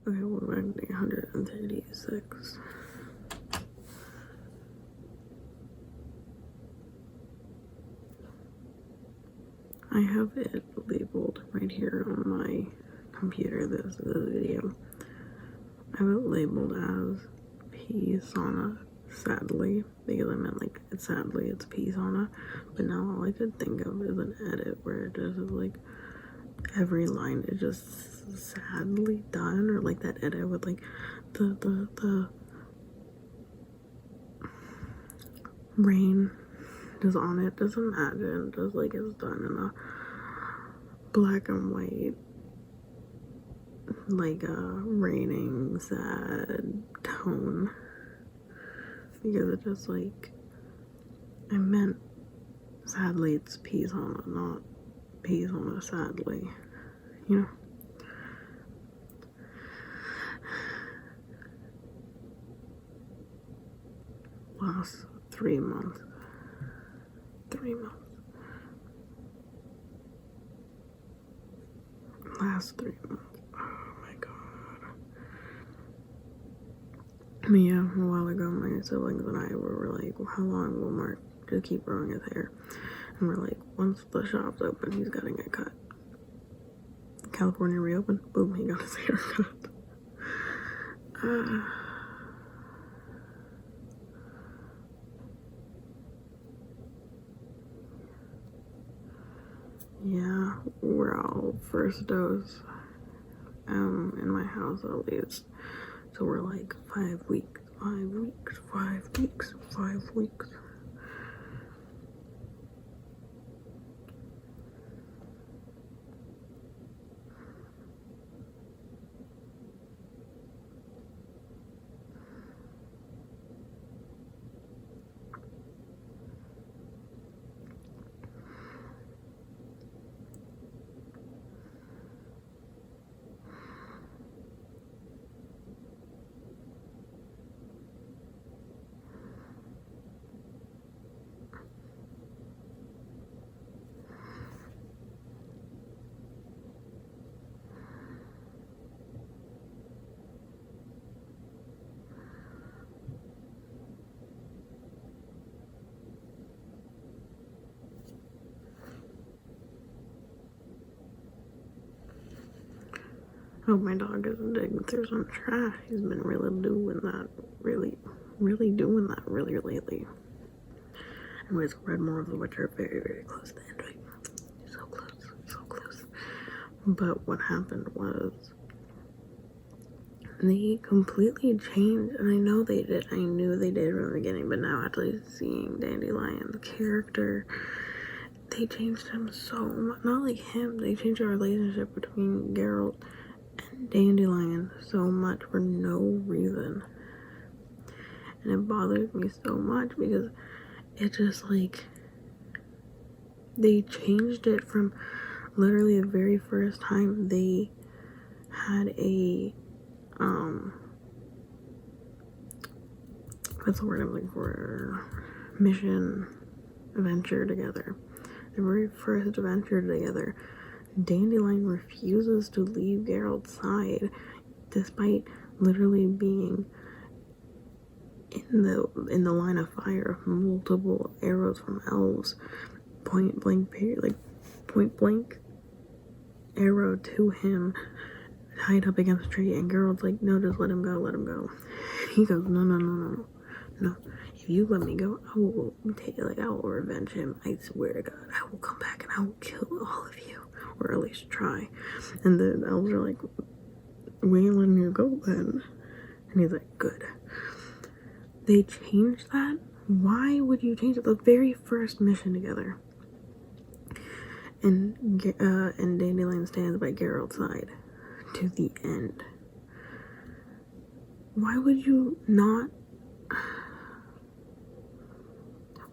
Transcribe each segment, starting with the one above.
Okay, we're back to 136. I have it labeled right here on my computer, this video. I have it labeled as P Sauna, sadly, because I meant like it's sadly it's P Sauna, but now all I could think of is an edit where it just is like every line is just sadly done, or like that edit with like the rain just on it. Just imagine, just like it's done in a black and white, like a raining sad tone, because it just like, I meant sadly it's peace on it, not peace on it sadly, you know. Last 3 months. Last 3 months. Oh my god. I mean, yeah, a while ago, my siblings and I were like, well, how long will Mark just keep growing his hair? And we're like, once the shop's open, he's gotta get cut. California reopened, boom, he got his hair cut. Yeah, we're all first dose in my house at least. So we're like 5 weeks. I hope my dog isn't digging through some trash. He's been really doing that really lately. Anyways, read more of the which are very close to the end. Right? So close. But what happened was they completely changed, and I know they did. I knew they did from the beginning, but now actually seeing Dandelion's character, they changed him so much. Not like him, they changed the relationship between Geralt and Dandelion so much for no reason. And it bothers me so much because it just like, they changed it from literally the very first time they had a what's the word I'm looking for, mission adventure together. The very first adventure together, Dandelion refuses to leave Geralt's side despite literally being in the line of fire of multiple arrows from elves, point blank arrow to him, tied up against a tree, and Geralt's like, no, just let him go. He goes, no. If you let me go, I will revenge him. I swear to God, I will come back and I will kill all of you, or at least try. And the elves are like, we ain't letting you go then. And he's like, good. They changed that? Why would you change it? The very first mission together. And Dandelion stands by Geralt's side to the end. Why would you not?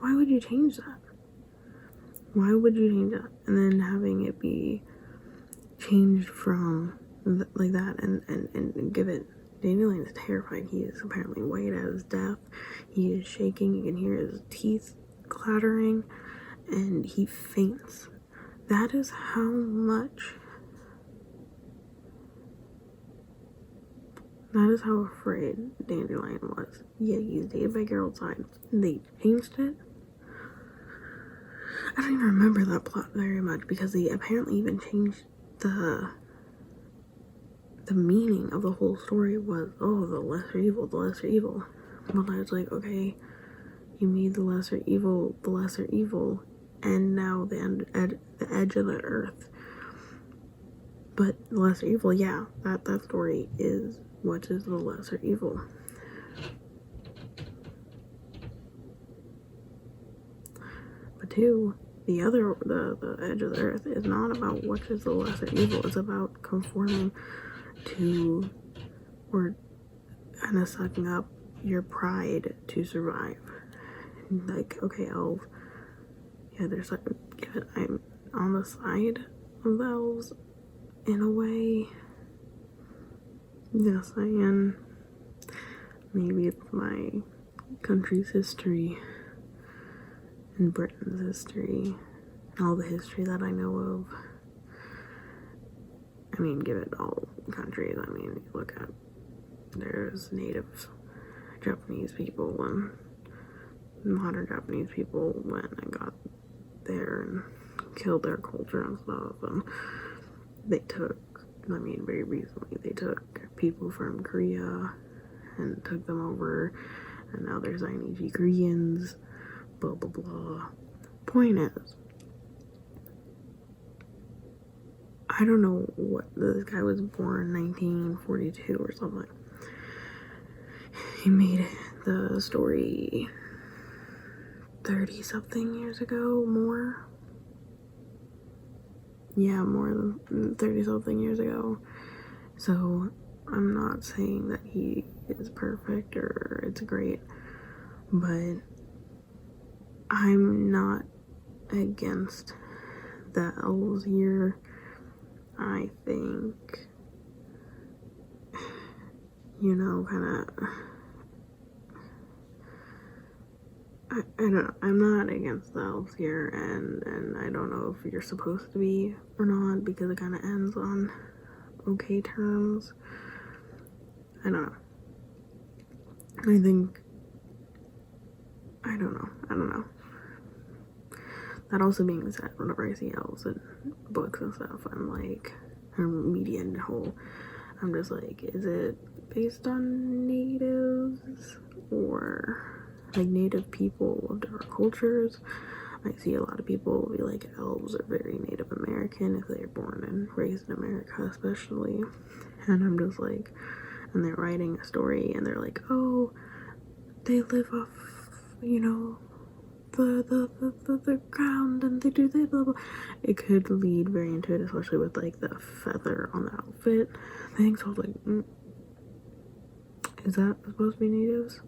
Why would you change that? Why would you change that? And then having it be changed from like that and give it. Dandelion is terrified. He is apparently white as death. He is shaking. You can hear his teeth clattering, and he faints. That is how much That is how afraid Dandelion was. Yeah, he's dated by Geralt's side. They changed it. I don't even remember that plot very much because they apparently even changed the meaning of the whole story was, oh, the lesser evil, the lesser evil. But I was like, okay, you made the lesser evil, and now the edge of the earth. But the lesser evil, yeah, that story is what is the lesser evil. But two, the edge of the earth is not about what is the lesser evil. It's about conforming to, or kind of sucking up your pride to survive. Like, okay, elves, yeah, there's like, I'm on the side of the elves in a way. Yes, I am. Maybe it's my country's history and Britain's history, all the history that I know of. I mean, give it all countries. I mean, you look at, there's native Japanese people and modern Japanese people went and got there and killed their culture and stuff, and they took, I mean, very recently they took people from Korea and took them over, and now there's Zainichi Koreans, blah blah blah. Point is, I don't know what, this guy was born in 1942 or something. He made the story 30 something years ago, more. Yeah, more than 30 something years ago. So I'm not saying that he is perfect or it's great, but I'm not against the elves here. I think, you know, kind of, I don't know, I'm not against the elves here, and I don't know if you're supposed to be or not, because it kind of ends on okay terms. I don't know. I think, I don't know. That also being said, whenever I see elves in books and stuff, I'm like, or media in whole, I'm just like, is it based on natives or like native people of different cultures? I see a lot of people be like, elves are very Native American if they're born and raised in America, especially. And I'm just like, and they're writing a story and they're like, oh, they live off, you know, the ground and they do this, blah blah. It could lead very into it, especially with like the feather on the outfit thing. So I was like, is that supposed to be natives?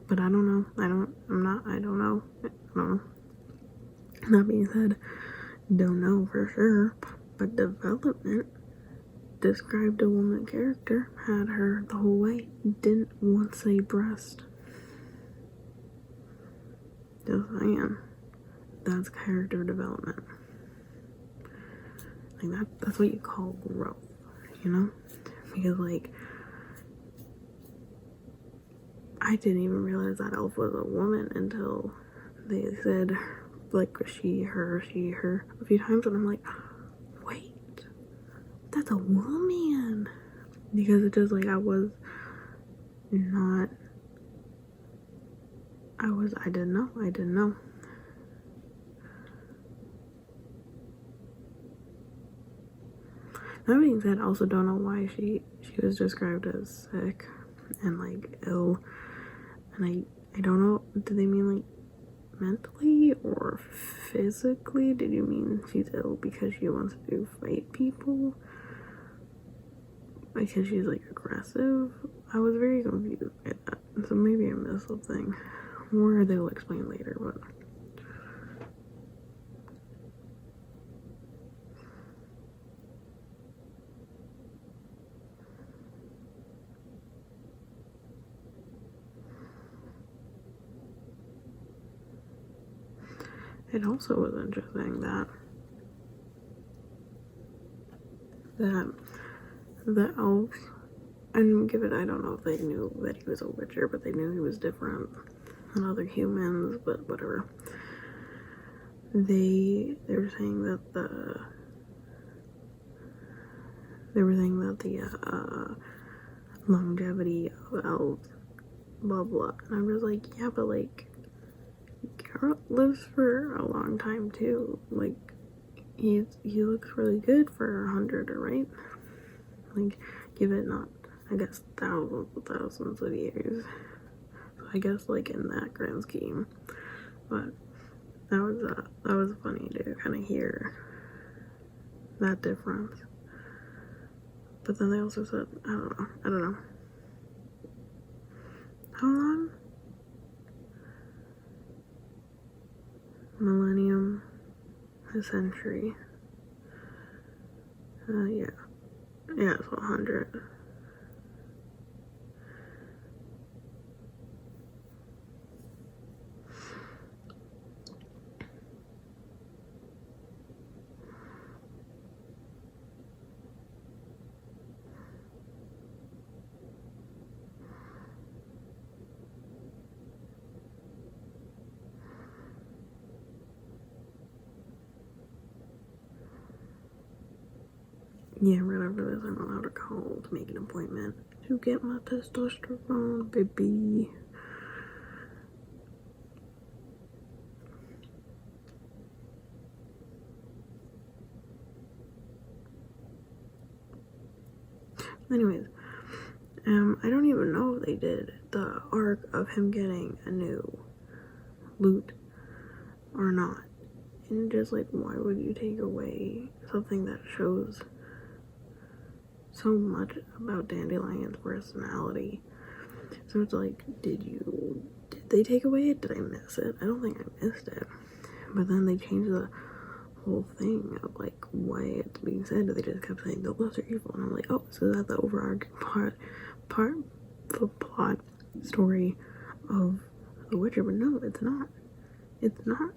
But I don't know. I don't know. That being said, don't know for sure. But development described a woman character, had her the whole way, didn't once say breast. Just saying. That's character development. Like that's what you call growth, you know? Because like, I didn't even realize that elf was a woman until they said like she, her a few times, and I'm like, wait, that's a woman. Because it's just like, I didn't know. That being said, I also don't know why she was described as sick and like ill, and I don't know, did they mean like mentally or physically? Did you mean she's ill because she wants to fight people? Because she's like aggressive? I was very confused by that, so maybe I missed something, or they'll explain later, but it also was interesting that the elves and give it, I don't know if they knew that he was a witcher, but they knew he was different than other humans, but whatever. They were saying that the longevity of elves, blah blah, and I'm just like, yeah, but like Geralt lives for a long time too. Like he looks really good for 100, right? Like, give it not, I guess, thousands of years. So I guess like in that grand scheme, but that was funny to kind of hear that difference. But then they also said, I don't know. How long? Millennium, a century. Yeah, so 100. Yeah, right after this, I'm allowed to call to make an appointment to get my testosterone, baby. Anyways, I don't even know if they did the arc of him getting a new loot or not. And just like, why would you take away something that shows so much about Dandelion's personality? So it's like, did they take away it? Did I miss it? I don't think I missed it. But then they changed the whole thing of like why it's being said. They just kept saying the lesser evil, and I'm like, oh, so that's the overarching plot story of The Witcher. But no, it's not. It's not.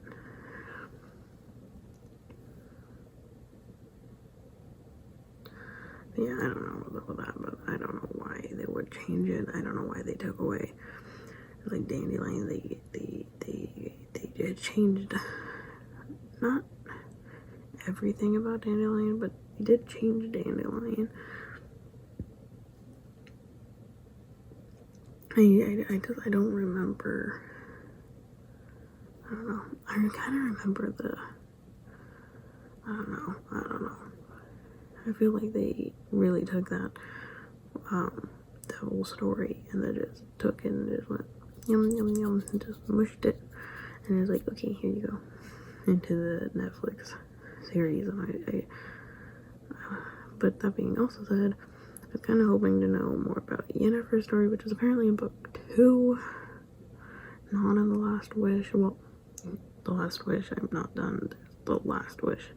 Yeah, I don't know about that, but I don't know why they would change it. I don't know why they took away like Dandelion. They changed not everything about Dandelion, but they did change Dandelion. I don't remember. I don't know. I kind of remember I don't know. I feel like they really took that whole story and they just took it and just went yum yum yum and just mushed it, and it was like, okay, here you go, into the Netflix series. And but that being also said, I was kind of hoping to know more about Yennefer's story, which is apparently in book 2, not in The Last Wish. Well, The Last Wish, I'm not done. The Last Wish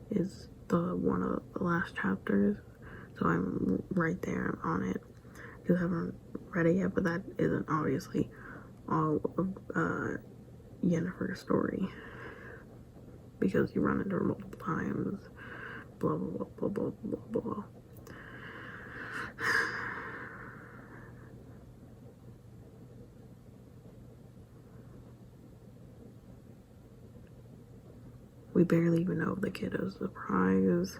is one of the last chapters, so I'm right there on it because I haven't read it yet. But that isn't obviously all of Yennefer's story, because you run into her multiple times. Blah blah blah blah blah blah blah. We barely even know if the kid is the prize.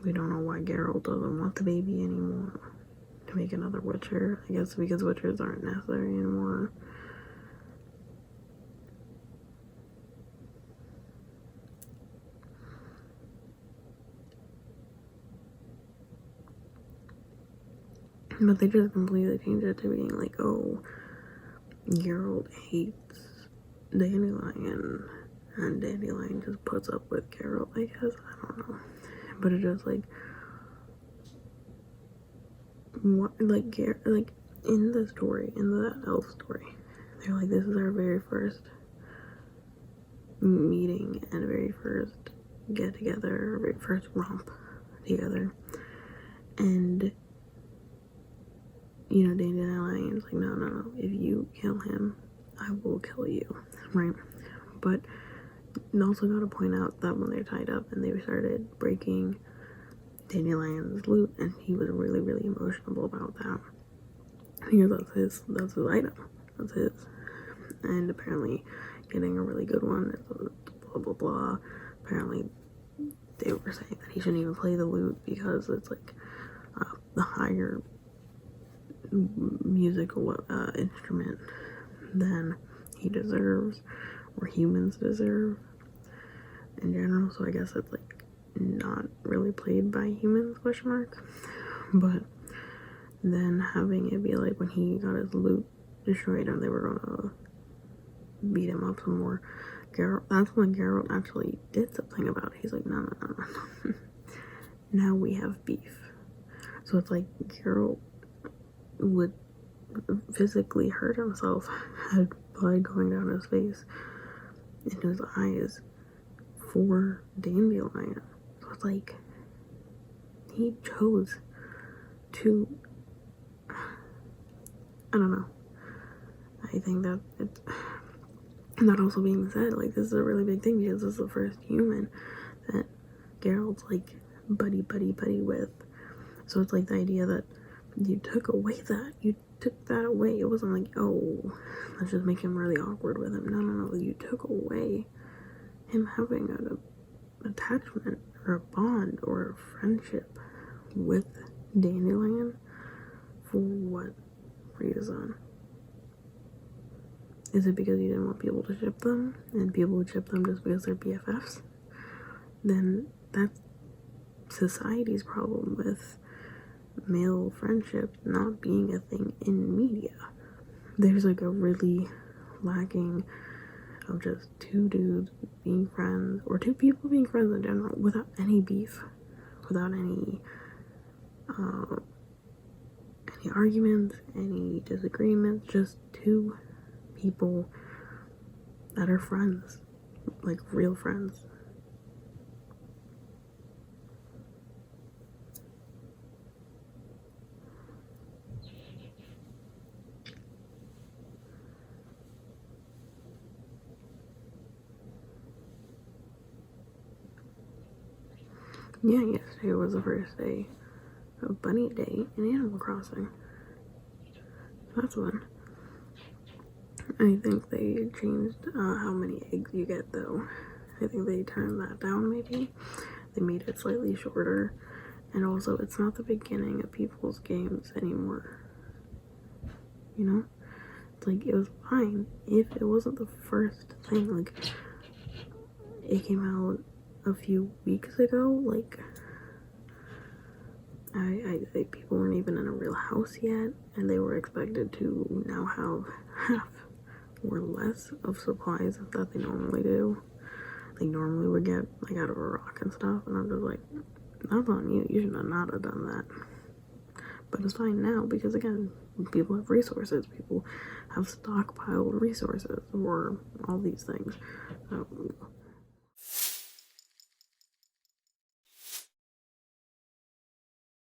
We don't know why Geralt doesn't want the baby anymore to make another Witcher. I guess because Witchers aren't necessary anymore. But they just completely changed it to being like, oh, Geralt hates Dandelion, and Dandelion just puts up with Geralt, I guess. I don't know. But it just like, what, like in the story, in the elf story, they're like, this is our very first meeting and very first get together, very first romp together. And you know, Dandelion's like, no, if you kill him, I will kill you, right? But also got to point out that when they're tied up and they started breaking Dandelion's loot, and he was really, really emotional about that. Because that's his item. That's his. And apparently getting a really good one is blah, blah, blah. Apparently they were saying that he shouldn't even play the lute because it's like the higher musical instrument than he deserves, or humans deserve in general. So I guess it's like not really played by humans, question mark. But then having it be like when he got his loot destroyed and they were gonna beat him up some more, that's when Geralt actually did something about it. He's like, no. Now we have beef. So it's like Geralt would physically hurt himself had blood going down his face into his eyes for Dandelion. So it's like he chose to, I don't know. I think that it's, that also being said, like, this is a really big thing because this is the first human that Geralt's like buddy with. So it's like the idea that you took that away. It wasn't like, oh, let's just make him really awkward with him. No. You took away him having an attachment or a bond or a friendship with Dandelion. For what reason? Is it because you didn't want people to ship them, and people would ship them just because they're BFFs? Then that's society's problem with male friendship not being a thing in media. There's like a really lacking of just two dudes being friends, or two people being friends in general, without any beef, without any arguments, any disagreements, just two people that are friends, like real friends. Yeah, yesterday was the first day of Bunny Day in Animal Crossing. That's fun. I think they changed how many eggs you get, though. I think they turned that down, maybe. They made it slightly shorter. And also, it's not the beginning of people's games anymore. You know? It's like, it was fine if it wasn't the first thing. Like, it came out a few weeks ago. Like, I people weren't even in a real house yet, and they were expected to now have half or less of supplies that they normally do. They normally would get like out of a rock and stuff, and I'm just like, that's on you. You should not have done that. But it's fine now because again, people have resources. People have stockpiled resources or all these things. So